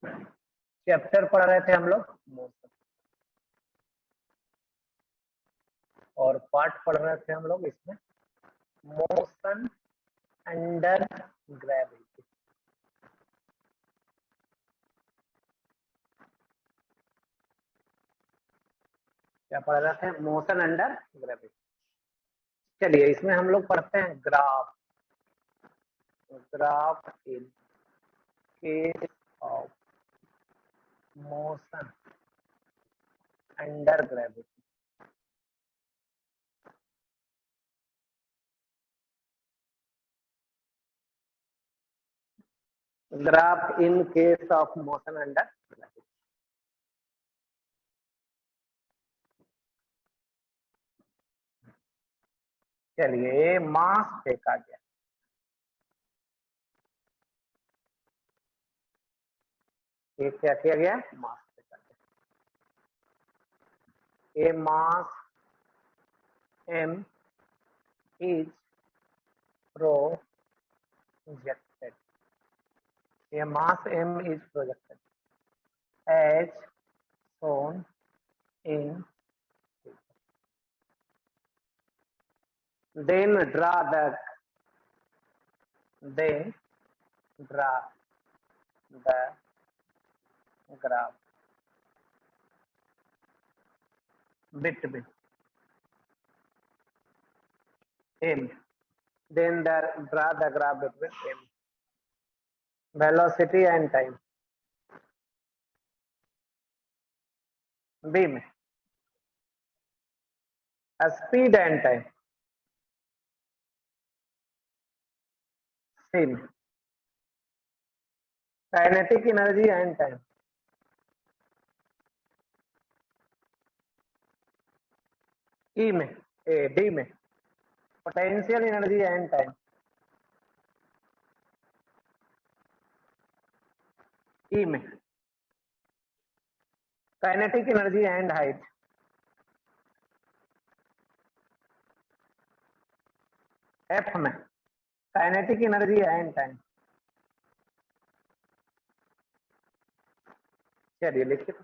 Chapter पढ़ रहे थे हम लोग मोशन, और पार्ट पढ़ रहे थे हम लोग इसमें मोशन अंडर ग्रेविटी। क्या पढ़ रहे थे? Motion under gravity. चलिए इसमें हम लोग पढ़ते हैं graph. Graph in case of motion under gravity. Graph in case of motion under gravity. चलिए मास फेंका गया, ये क्या किया गया? मास फेंका गया। ए मास m is projected. A mass m is projected as shown in figure. Then draw the graph between m. Then draw the graph between m, velocity and time. B में speed and time. C में kinetic energy and time. E में D में potential energy and time. E में kinetic energy and height. F में kinetic energy and time. चलिए लिखिए।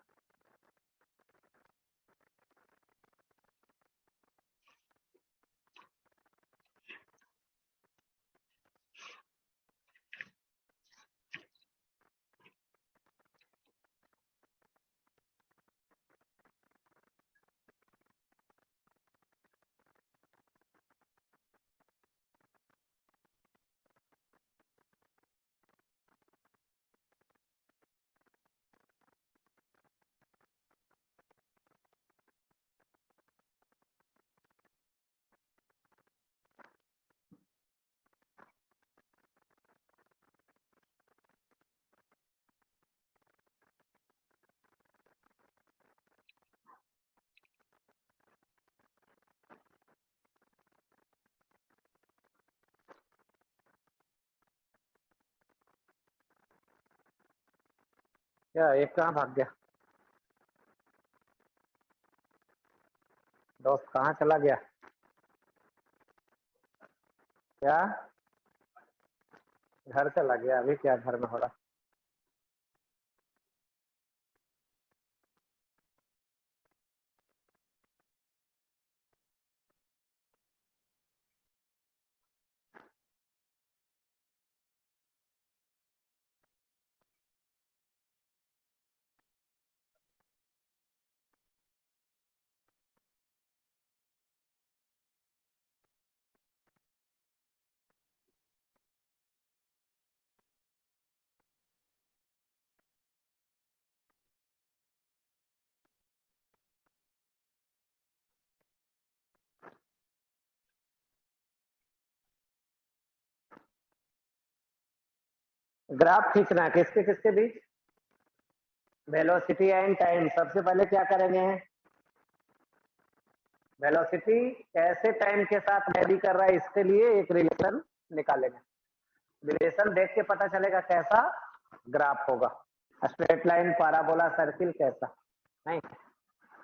क्या एक कहाँ भाग गया? दोस्त कहाँ चला गया? क्या घर चला गया? अभी क्या घर में हो रहा? ग्राफ खींचना है किसके किसके बीच? Velocity and time. सबसे पहले क्या करेंगे? वेलोसिटी कैसे टाइम के साथ वेरी कर रहा है इसके लिए एक रिलेशन निकालेंगे। रिलेशन देख के पता चलेगा कैसा ग्राफ होगा। स्ट्रेट लाइन, पैराबोला, सर्किल, कैसा नहीं।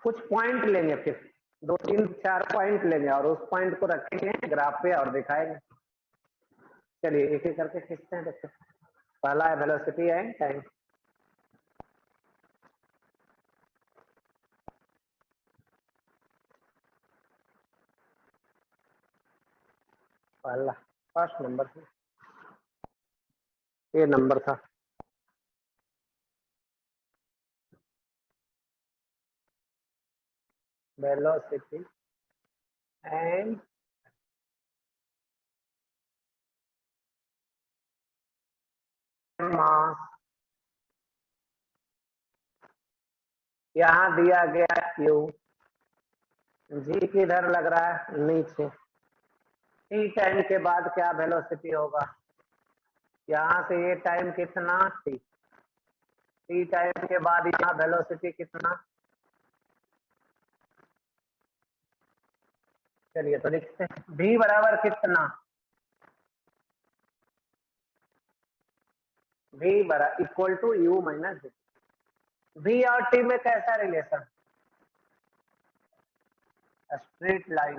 कुछ पॉइंट लेंगे, फिर 2 3 4 पॉइंट लेंगे और उस पॉइंट को रखेंगे ग्राफ पे और दिखाएंगे। चलिए एक एक करके खींचते हैं। देखते पहला है वेलोसिटी एंड टाइम। पहला फर्स्ट नंबर था, ये नंबर था। वेलोसिटी एंड मास, यहाँ दिया गया क्यू, जी किधर लग रहा है, नीचे। टी टाइम के बाद क्या वेलोसिटी होगा, यहाँ से ये टाइम कितना, टी। टी टाइम के बाद यहाँ वेलोसिटी कितना, चलिए तो लिखते हैं, v बराबर कितना, v बराबर equal to u minus v. v और t में कैसा रिलेशन, स्ट्रेट लाइन।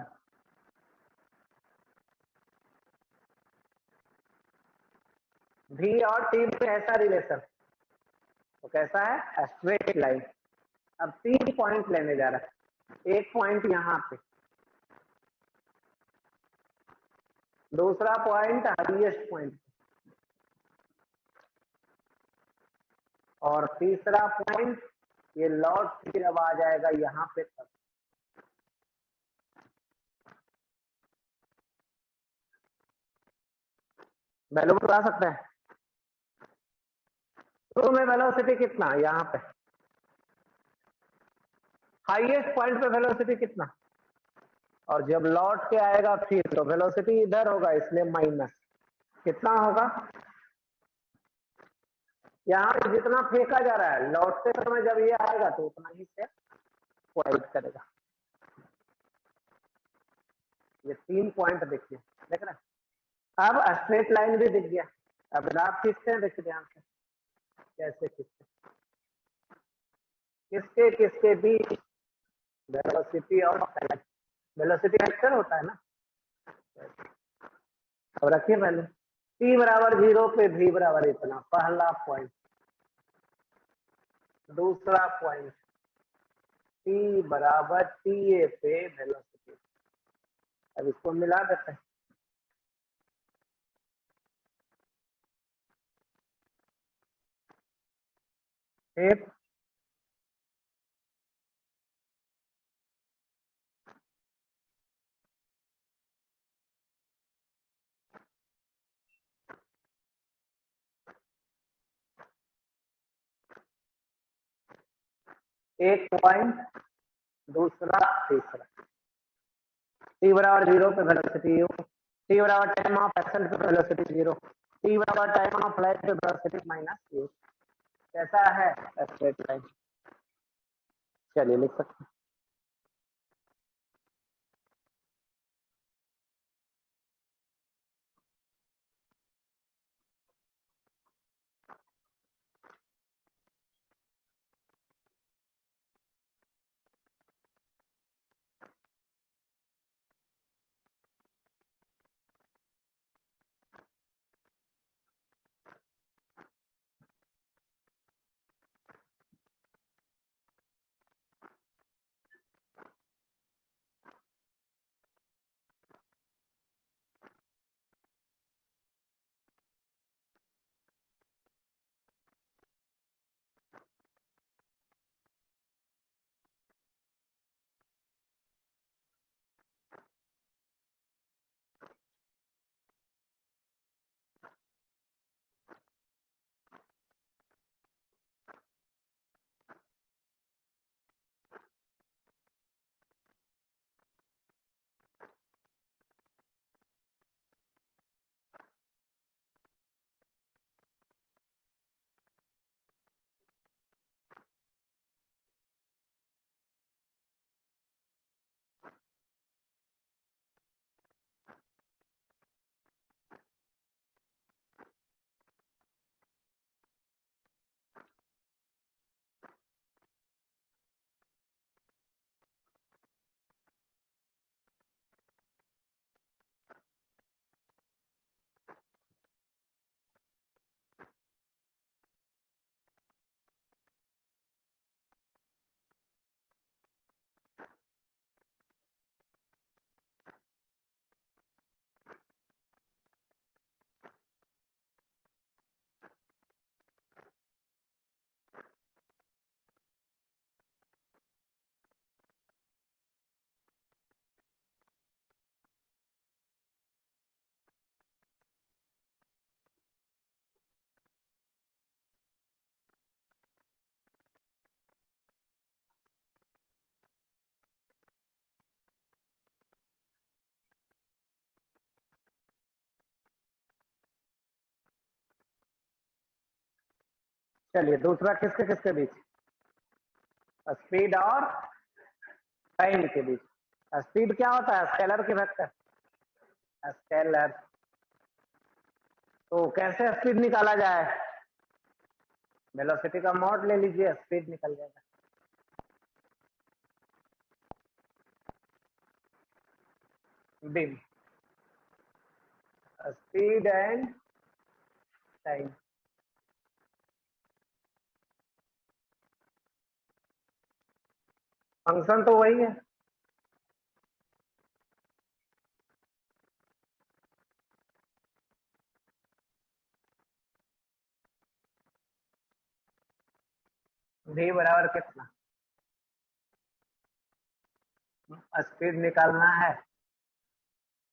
v और t में कैसा रिलेशन, तो कैसा है, स्ट्रेट लाइन। अब 3 पॉइंट लेने जा रहा है, एक पॉइंट यहाँ पे, दूसरा पॉइंट हाईएस्ट पॉइंट, और तीसरा पॉइंट ये लौट फिर अब आ जाएगा यहाँ पे तक। वैल्यू बता सकते हैं, शुरू में वेलोसिटी कितना, यहाँ पे हाईएस्ट पॉइंट पे वेलोसिटी कितना, और जब लौट के आएगा फिर तो वेलोसिटी इधर होगा, इसलिए माइनस कितना होगा, यहाँ पे जितना फेंका जा रहा है लौटते समय जब ये आएगा तो उतना ही से पॉइंट करेगा। ये 3 पॉइंट देखिए, देख रहे हैं। अब स्ट्रेट लाइन भी दिख गया। अब ग्राफ खींचते हैं, देखिए ध्यान से कैसे खींचते हैं, किसके किसके बीच, वेलोसिटी और टाइम। वेलोसिटी वेक्टर होता है ना। अब रखिए पहले t बराबर 0 पे v बराबर इतना, पहला पॉइंट। दूसरा पॉइंट t बराबर ta पे वेलोसिटी। अब इसको मिला देते हैं, फिर एक पॉइंट, दूसरा, तीसरा। t बराबर 0 पे वेलोसिटी u, t बराबर टाइम ऑफ एक्शन पे वेलोसिटी 0, t बराबर टाइम ऑफ फ्लाइट पे वेलोसिटी माइनस u। कैसा है, स्ट्रेट लाइन। चलिए लिख सकते हैं। चलिए दूसरा किसके किसके बीच, स्पीड और टाइम के बीच। स्पीड क्या होता है, स्केलर की वेक्टर, स्केलर। तो कैसे स्पीड निकाला जाए, वेलोसिटी का मॉड ले लीजिए, स्पीड निकल जाएगा। Beam, speed and time. Function तो वही है, v बराबर कितना, स्पीड निकालना है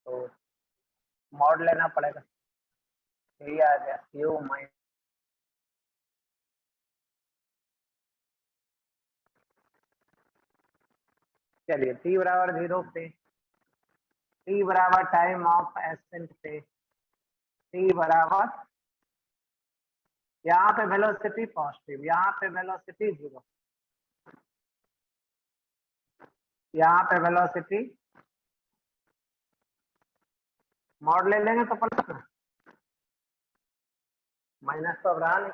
तो मॉड लेना पड़ेगा, यही आ गया u माइनस। चलिए t बराबर 0 पे, t बराबर टाइम ऑफ एसेंट पे, t बराबर, यहाँ पे वेलोसिटी पॉजिटिव, यहाँ पे वेलोसिटी 0, यहाँ पे वेलोसिटी, मॉड ले लेंगे तो प्लस में, माइनस तो अब रहा नहीं।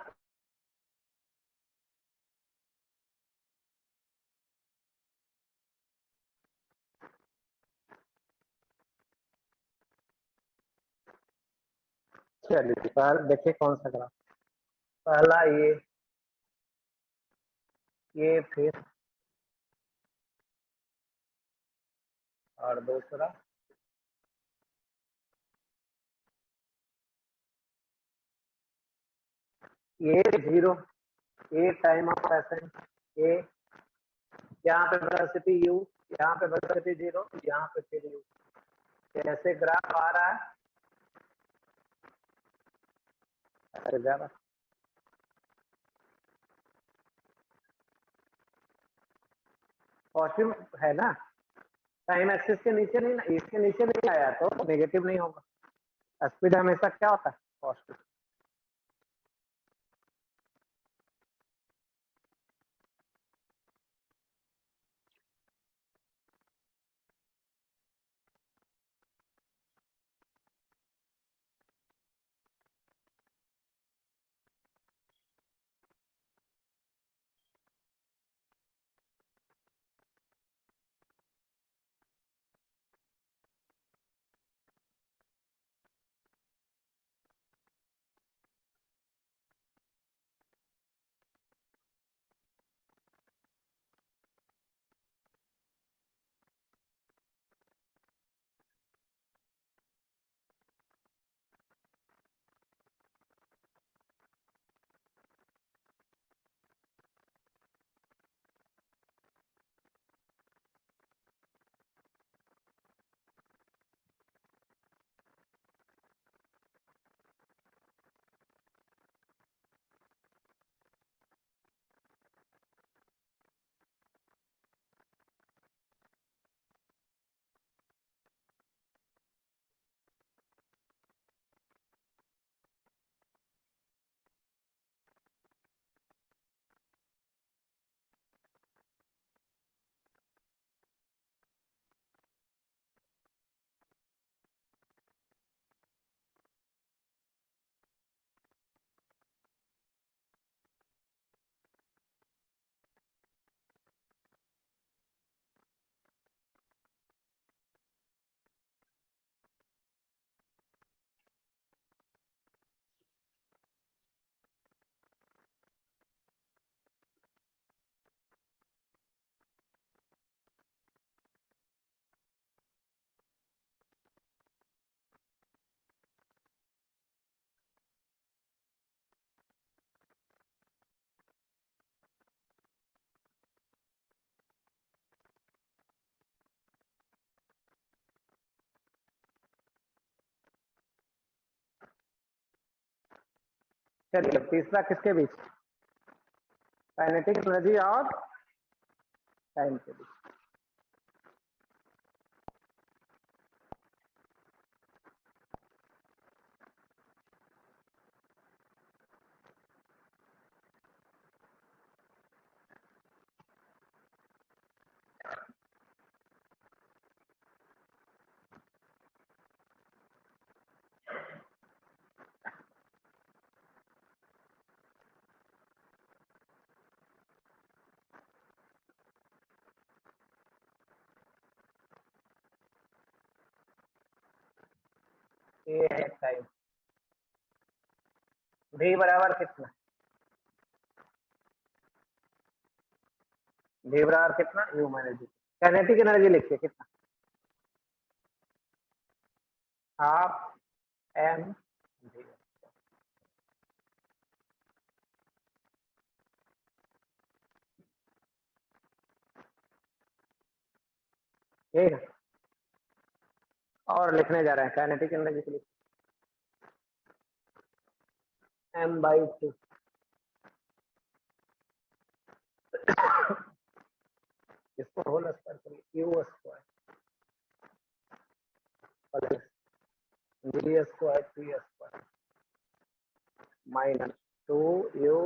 चलिए पहले देखिए कौन सा ग्राफ, पहला ये फिर, और दूसरा ये 0, ये टाइम ऑफ एसेंट, ये यहाँ पे वेलोसिटी u, यहाँ पे वेलोसिटी 0, यहाँ पे फिर u। कैसे ग्राफ आ रहा है, ऐसे जा रहा है। पॉजिटिव है ना, टाइम एक्सिस के नीचे नहीं, इसके नीचे नहीं आया तो नेगेटिव नहीं होगा। स्पीड हमेशा क्या होता है, पॉजिटिव। चलिए तीसरा किसके बीच, काइनेटिक एनर्जी और टाइम के बीच। ये है टाइम। v बराबर कितना, v बराबर कितना, u minus D. Kinetic energy लिखिए कितना, हाफ एम वी। ठीक है, और लिखने जा रहे हैं काइनेटिक एनर्जी के लिए m/2, इसको होल स्क्वायर करिए, u square plus v square t square minus 2u।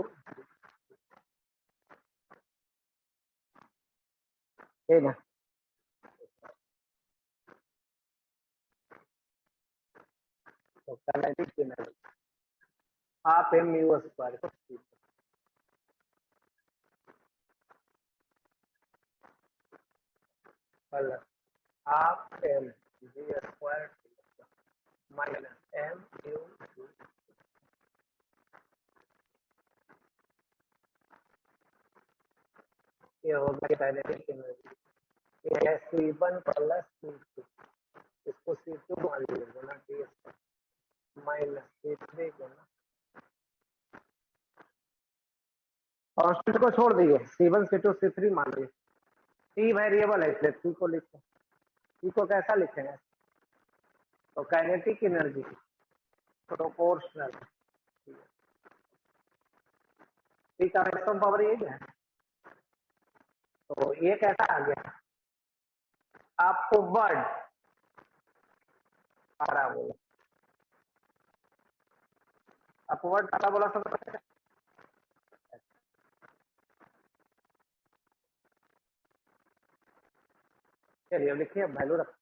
ठीक है, तो kinetic energy half M you square plus half M v square minus m u. ये हो गया काइनेटिक एनर्जी। ये है C1 प्लस C2, इसको C2 मान लीजिए गुना टी माइनस C3 गुना, कांस्टेंट को छोड़ दिए, C1 C2 C3 मान लीजिए। टी वेरिएबल है इसलिए टी को लिखो, टी को कैसा लिखेंगे, तो काइनेटिक एनर्जी प्रोपोर्शनल टी का मैक्सिमम पावर यही है। तो ये कैसा आ गया, आपको वर्ड पैराबोला, अपवर्ड पैराबोला समझ। चलिए अब लिखिए, वैल्यू रखिए।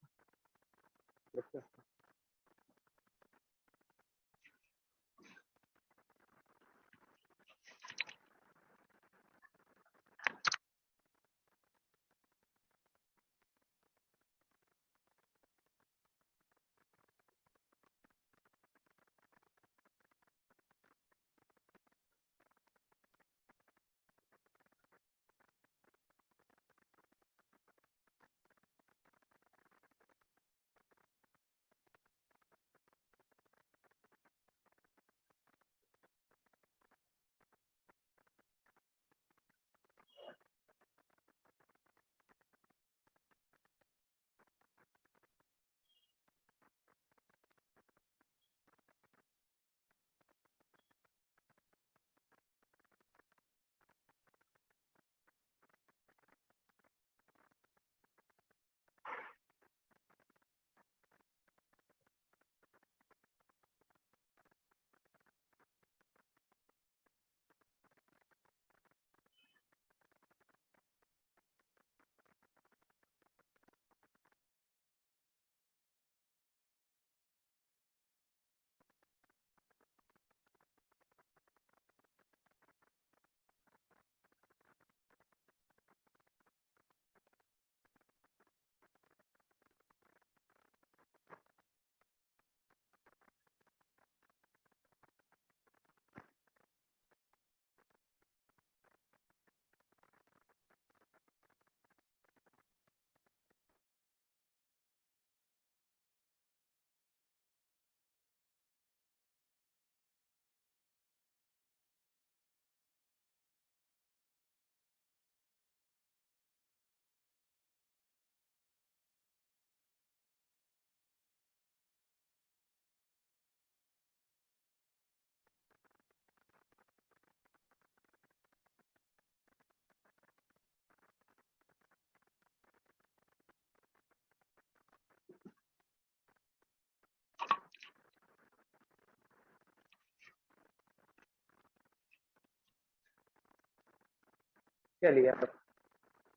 चलिए अब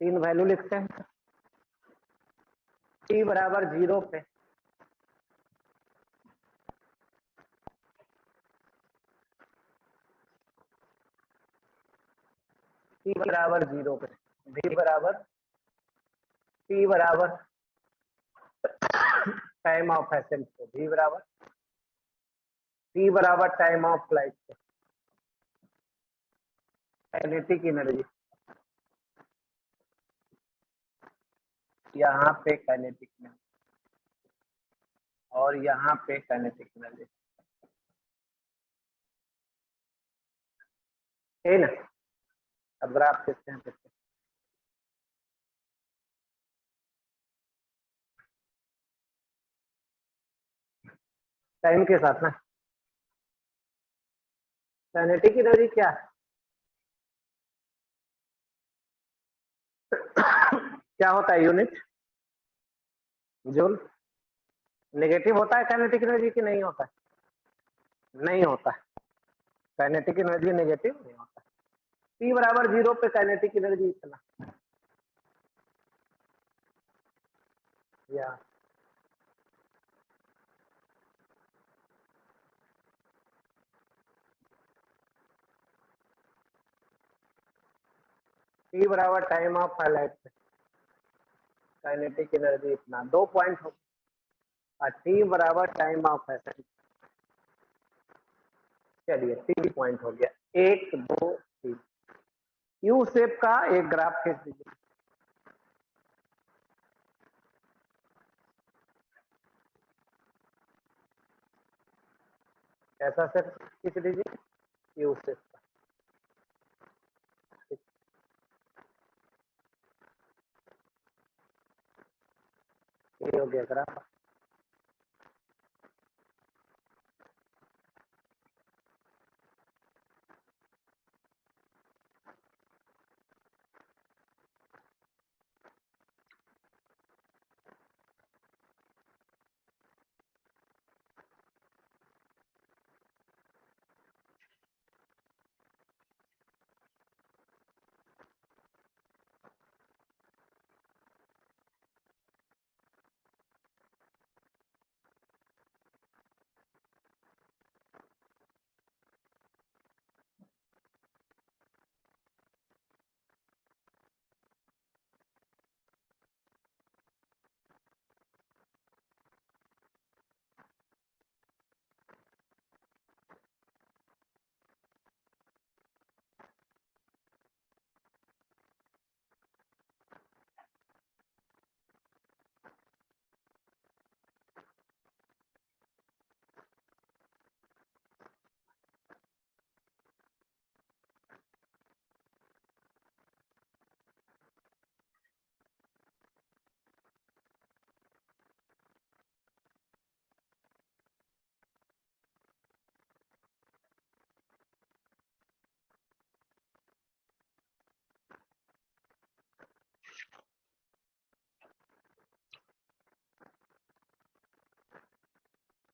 तीन वैल्यू लिखते हैं। t बराबर 0 पे t बराबर 0 पे v बराबर t बराबर टाइम ऑफ एसेंस पे v बराबर टी बराबर टाइम ऑफ फ्लाइट पे काइनेटिक एनर्जी, यहाँ पे काइनेटिक एनर्जी और यहाँ पे काइनेटिक एनर्जी, है ना। अब ग्राफ देखते हैं फिर टाइम के साथ ना। काइनेटिक एनर्जी क्या है? क्या होता है यूनिट? जूल। नेगेटिव होता है काइनेटिक एनर्जी की नहीं होता है? नहीं होता है। काइनेटिक एनर्जी नेगेटिव नहीं होता। T बराबर 0 पे काइनेटिक एनर्जी इतना, या T बराबर टाइम ऑफ फ्लाइट पे काइनेटिक एनर्जी इतना, 2 पॉइंट हो। और T बराबर टाइम ऑफ फ्लाइट, चलिए 3 पॉइंट हो गया, 1 2 3। यू शेप का एक ग्राफ खींच दीजिए। ऐसा शेप खींच दीजिए यू शेप का। ये हो गया ग्राफ।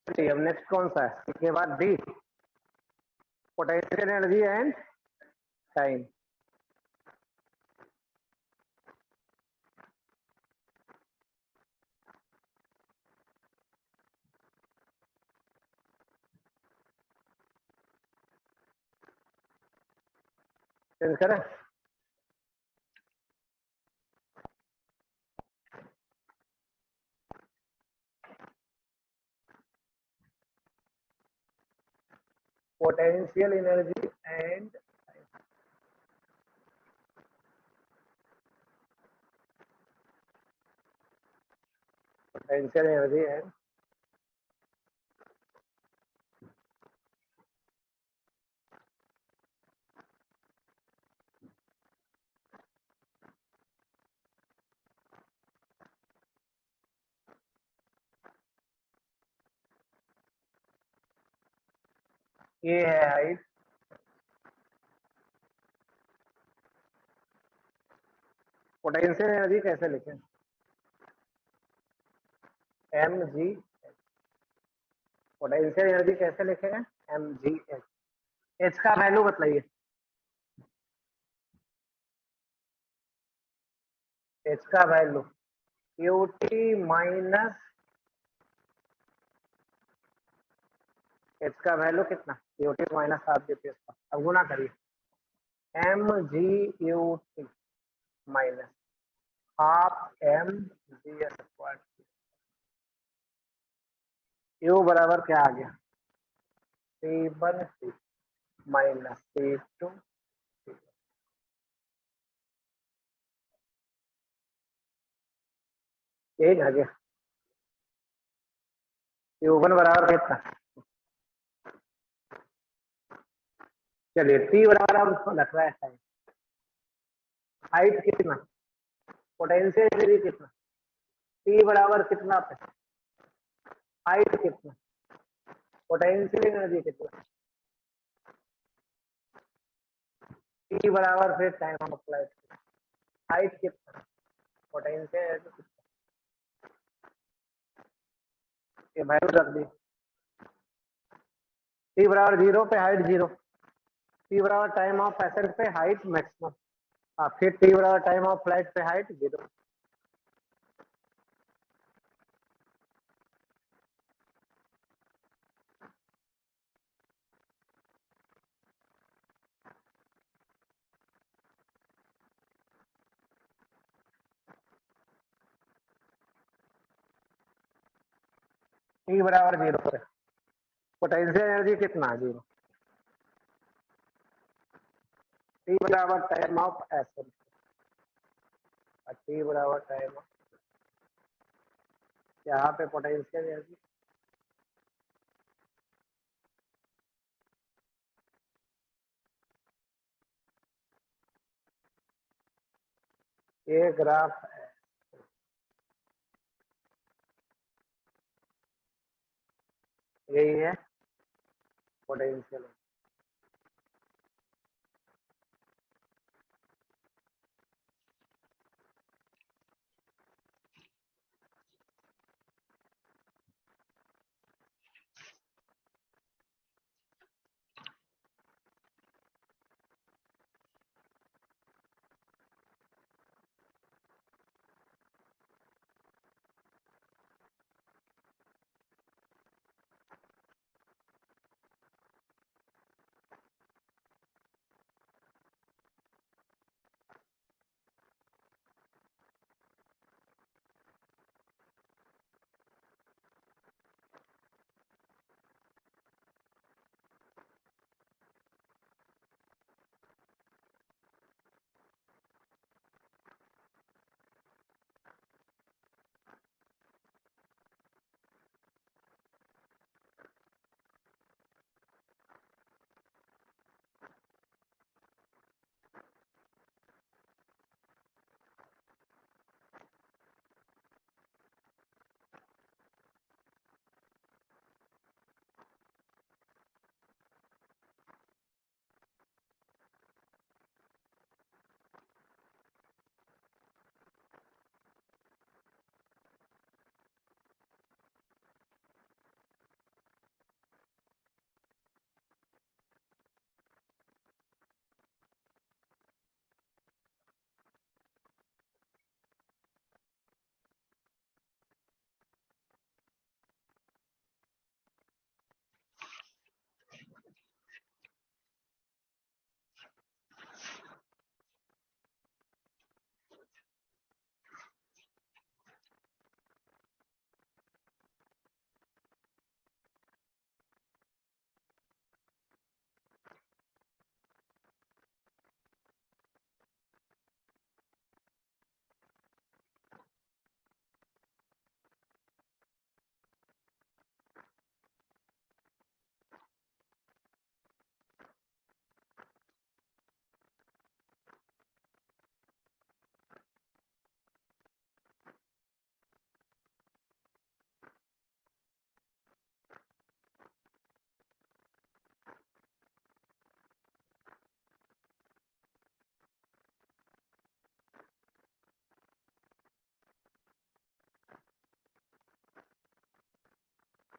चलिए अब नेक्स्ट कौन सा है इसके बाद? D, potential energy and time. Change करें? Potential energy and potential energy and ये है हाइट। पोटेंशियल एनर्जी कैसे लिखें? M g. पोटेंशियल एनर्जी कैसे लिखेंगे? M g h. एच का वैल्यू बताइए। एच का वैल्यू क्यूटी माइनस, एच का वैल्यू कितना? क्यूटी माइनस हाफ जीपीएस का। अब गुना करिए, m g u t minus half m g s square. U बराबर क्या आ गया? C1 C minus C2 C। यही ना गया। Q1 बराबर कितना? चलिए T बराबर अब उसको लग रहा है टाइम। हाइट कितना, पोटेंशियल एनर्जी कितना, T बराबर कितना पे, हाइट कितना, पोटेंशियल एनर्जी कितना, T बराबर फिर टाइम ऑफ फ्लाइट, हाइट कितना, पोटेंशियल एनर्जी कितना, ये वैल्यू रख दी। T बराबर 0 पे हाइट 0, T बराबर टाइम ऑफ एसेंट पे हाइट मैक्सिमम, फिर T बराबर टाइम ऑफ फ्लाइट पे हाइट 0। T बराबर 0 पे पोटेंशियल एनर्जी कितना, 0। T बराबर टाइम ऑफ एसेंट, T बराबर टाइम ऑफ, यहाँ पे पोटेंशियल एनर्जी ये ग्राफ है, यही है पोटेंशियल।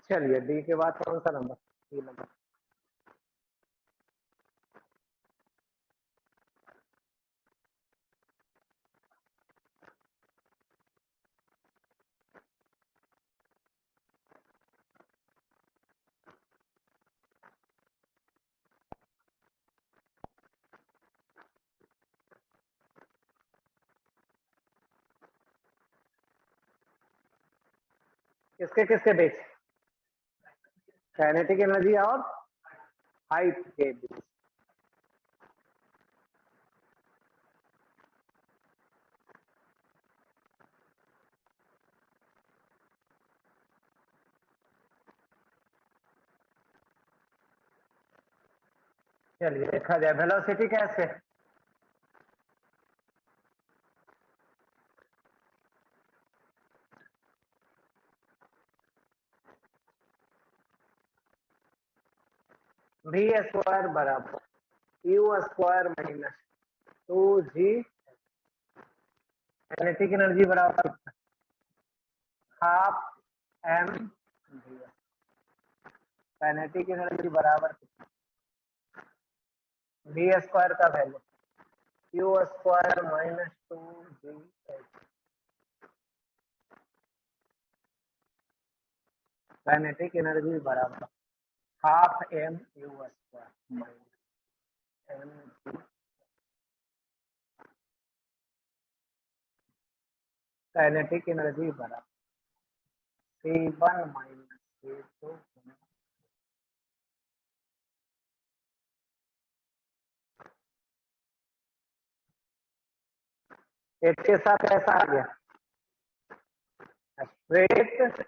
चलिए डी के बाद कौन सा नंबर, डी नंबर। किसके किसके बीच, काइनेटिक एनर्जी और हाइट के बीच। चलिए देखा जाए वेलोसिटी कैसे। वी स्क्वायर बराबर U square minus 2g। Kinetic energy बराबर half M V. Kinetic energy बराबर वी स्क्वायर का value U square minus 2g। Kinetic energy बराबर half M you square minus M G. Kinetic energy बराबर C1 minus C2। इसके साथ ऐसा आ गया straight.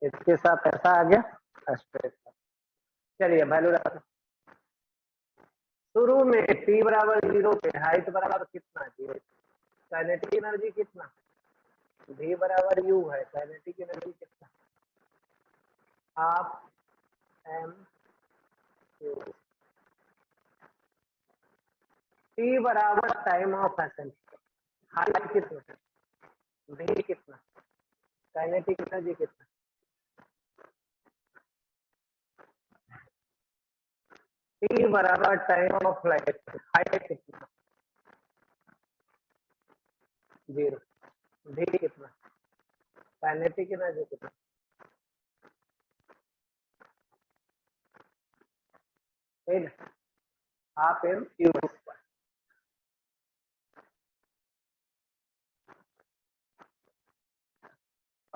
इसके साथ ऐसा आ गया स्ट्रेट। चलिए वैल्यू रखो। शुरू में t बराबर 0 पे हाइट बराबर कितना 0। काइनेटिक एनर्जी कितना v बराबर u है। काइनेटिक एनर्जी कितना हाफ एम यू। t बराबर टाइम ऑफ एसेंशन। हाइट कितना v कितना काइनेटिक एनर्जी कितना t बराबर टाइम ऑफ फ्लाइट। हाइट कितना 0। v कितना काइनेटिक एनर्जी कितना हाफ एम यू।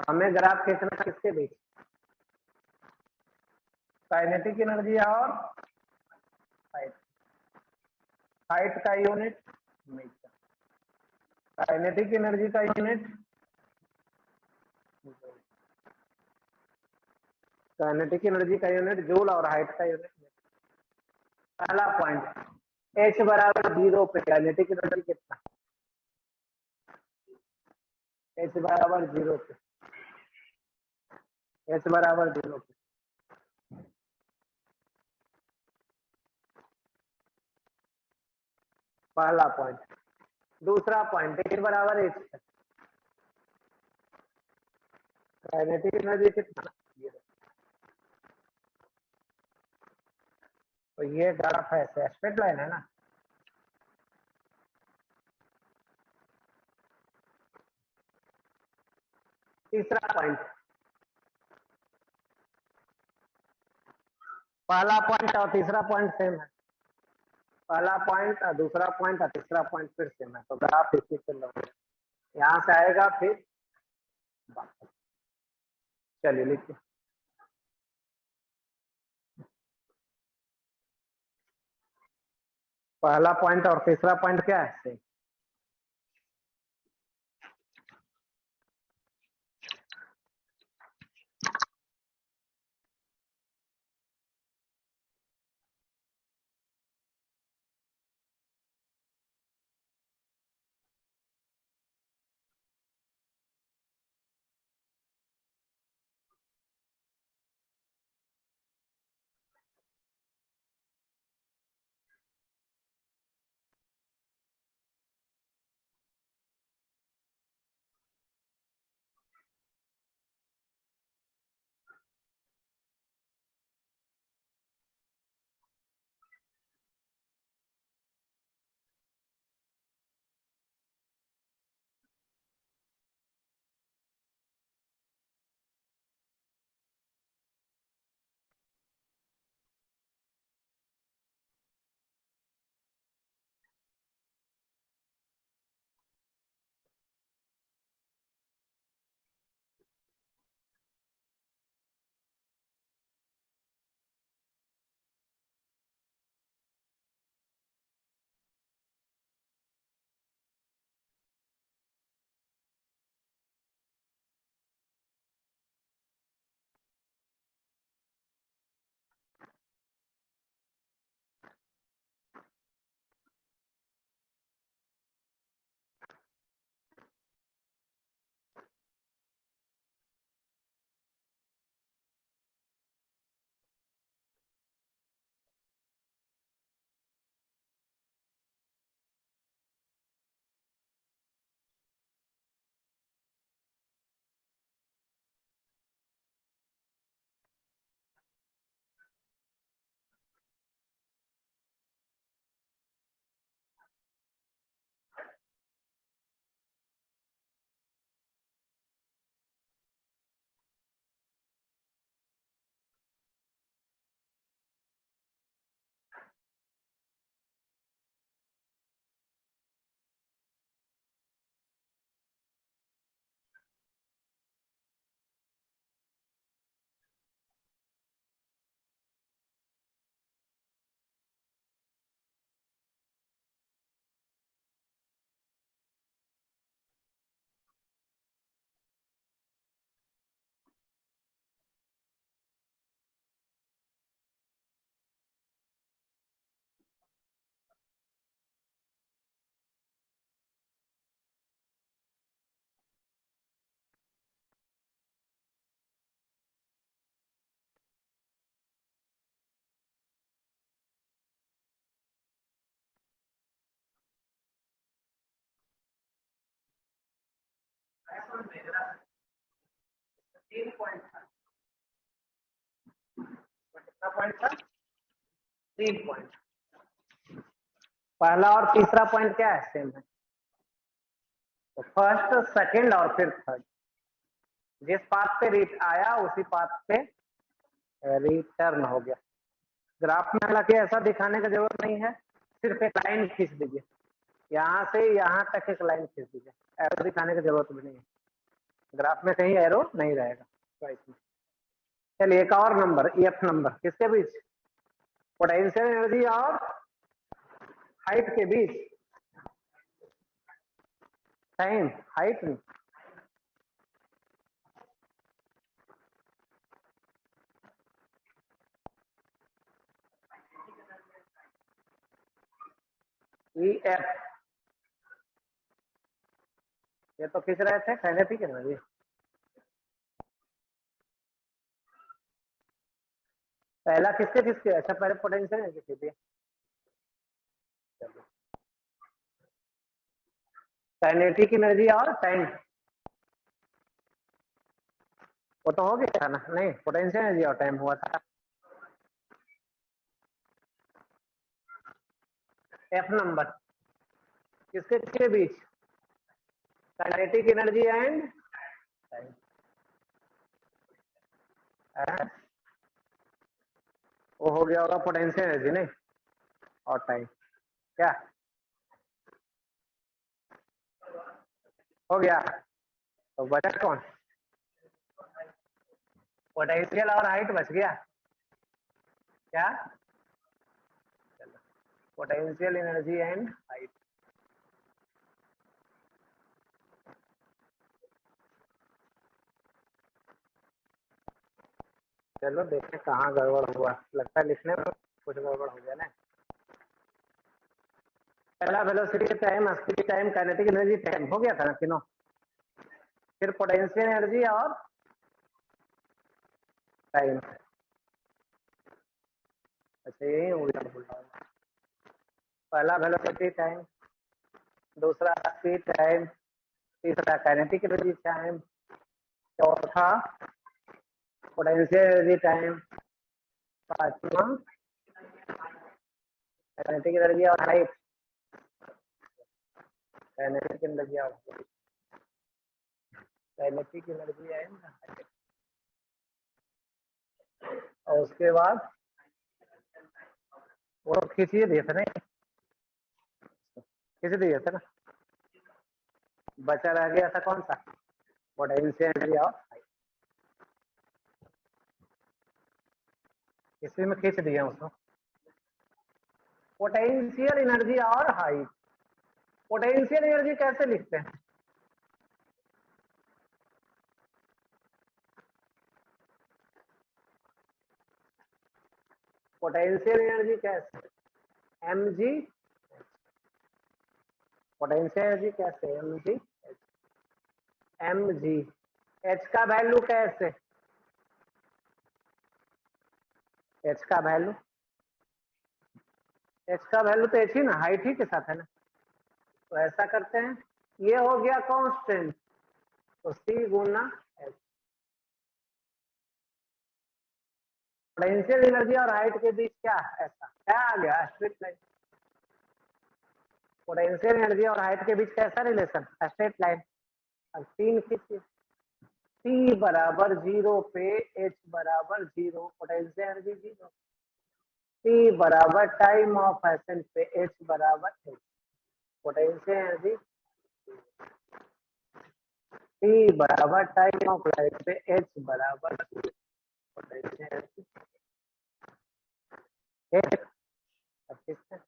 हमें ग्राफ खींचना किसके बीच काइनेटिक एनर्जी और हाइट। हाइट का यूनिट मीटर। काइनेटिक एनर्जी का यूनिट काइनेटिक एनर्जी का यूनिट जूल और हाइट का यूनिट। पहला पॉइंट एच बराबर 0 पे काइनेटिक एनर्जी कितना एच बराबर 0 पे एच बराबर 0 पे पहला पॉइंट। दूसरा पॉइंट एच बराबर एच काइनेटिक एनर्जी कितना 0। तो ये ग्राफ है स्ट्रेट लाइन है ना। तीसरा पॉइंट पहला पॉइंट और तीसरा पॉइंट सेम है। पहला पॉइंट और दूसरा पॉइंट और तीसरा पॉइंट फिर सेम है। तो ग्राफ इसी से लग यहाँ से आएगा फिर वापस। चलिए लिखिए पहला पॉइंट और तीसरा पॉइंट क्या है सेम। 3 पॉइंट था, कितना पॉइंट था? 3 पॉइंट। पहला और तीसरा पॉइंट क्या है? सेम है। तो फर्स्ट, सेकंड और फिर थर्ड, जिस पाथ पे रीट आया उसी पाथ पे रिटर्न हो गया। ग्राफ में हालांकि ऐसा दिखाने की जरूरत नहीं है, सिर्फ एक लाइन खींच दीजिए, यहाँ से यहाँ तक एक लाइन खींच दीजिए, एरो दिखाने की जरूरत भी नहीं है। ग्राफ में कहीं एरो नहीं रहेगा चॉइस में। चलिए एक और नंबर, एफ नंबर, किसके बीच? पोटेंशियल एनर्जी और हाइट के बीच। टाइम, हाइट नहीं, ई एफ, ये तो खींच रहे थे काइनेटिक एनर्जी। पहला किसके किसके? अच्छा पहले पोटेंशियल एनर्जी खींचिए। काइनेटिक एनर्जी और टाइम, वो तो हो गया था ना? नहीं, पोटेंशियल एनर्जी और टाइम हुआ था। एफ नंबर किसके किसके बीच? Kinetic energy and time. वो हो गया होगा पोटेंशियल एनर्जी, नहीं, और टाइम क्या हो गया? तो बचा कौन? पोटेंशियल और हाइट बच गया क्या? चलो, पोटेंशियल एनर्जी एंड हाइट। चलो देखें कहाँ गड़बड़ हुआ, लगता है लिखने में कुछ गड़बड़ हो गया ना। पहला velocity time, speed time, kinetic energy time हो गया था ना तीनों। फिर पोटेंशियल एनर्जी और टाइम। अच्छा यही उल्टा पुल्टा। पहला वेलोसिटी टाइम, दूसरा स्पीड टाइम, तीसरा काइनेटिक एनर्जी टाइम, चौथा पोटेंशियल एनर्जी टाइम, पांचवा काइनेटिक एनर्जी और हाइट। काइनेटिक एनर्जी और काइनेटिक एनर्जी एंड हाइट। और उसके बाद वो खींचिए दिए थे नहीं, खींच दिए थे ना, बचा रह गया था कौन सा? पोटेंशियल एनर्जी और हाइट। इसी में खींच दिए उसको, पोटेंशियल एनर्जी और हाइट। पोटेंशियल एनर्जी कैसे लिखते हैं? पोटेंशियल एनर्जी कैसे? एम जी, पोटेंशियल एनर्जी कैसे? M g, m g. H का वैल्यू कैसे? एच का वैल्यू, एच का वैल्यू तो एच ही ना, हाइट ही के साथ है ना। तो ऐसा करते हैं, ये हो गया कांस्टेंट, तो सी गुना एच। पोटेंशियल एनर्जी और हाइट के बीच क्या? ऐसा क्या आ गया? Straight line. पोटेंशियल एनर्जी और हाइट के बीच कैसा रिलेशन? Straight line. अब तीन खींचिए, टी बराबर 0 पे एच बराबर 0, पोटेंशियल एनर्जी 0। टी बराबर टाइम ऑफ एसेंट पे एच बराबर एच, पोटेंशियल एनर्जी। टी बराबर टाइम ऑफ लाइट पे एच बराबर पोटेंशियल एनर्जी एच। अब ठीक है,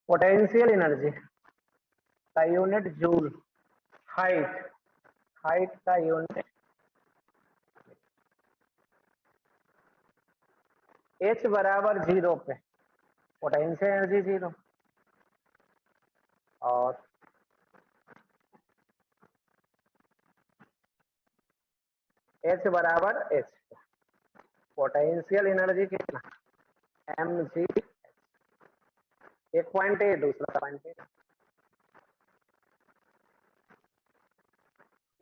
पोटेंशियल एनर्जी का यूनिट जूल, हाइट, हाइट का यूनिट एच बराबर 0 पे पोटेंशियल एनर्जी 0, और एच बराबर एच, पोटेंशियल एनर्जी कितना? M g. एक पॉइंट ए, दूसरा पॉइंट ए,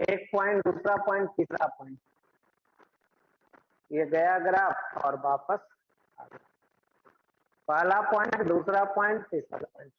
एक पॉइंट, दूसरा पॉइंट, तीसरा पॉइंट, ये गया ग्राफ और वापस आ गया। पहला पॉइंट, दूसरा पॉइंट, तीसरा पॉइंट।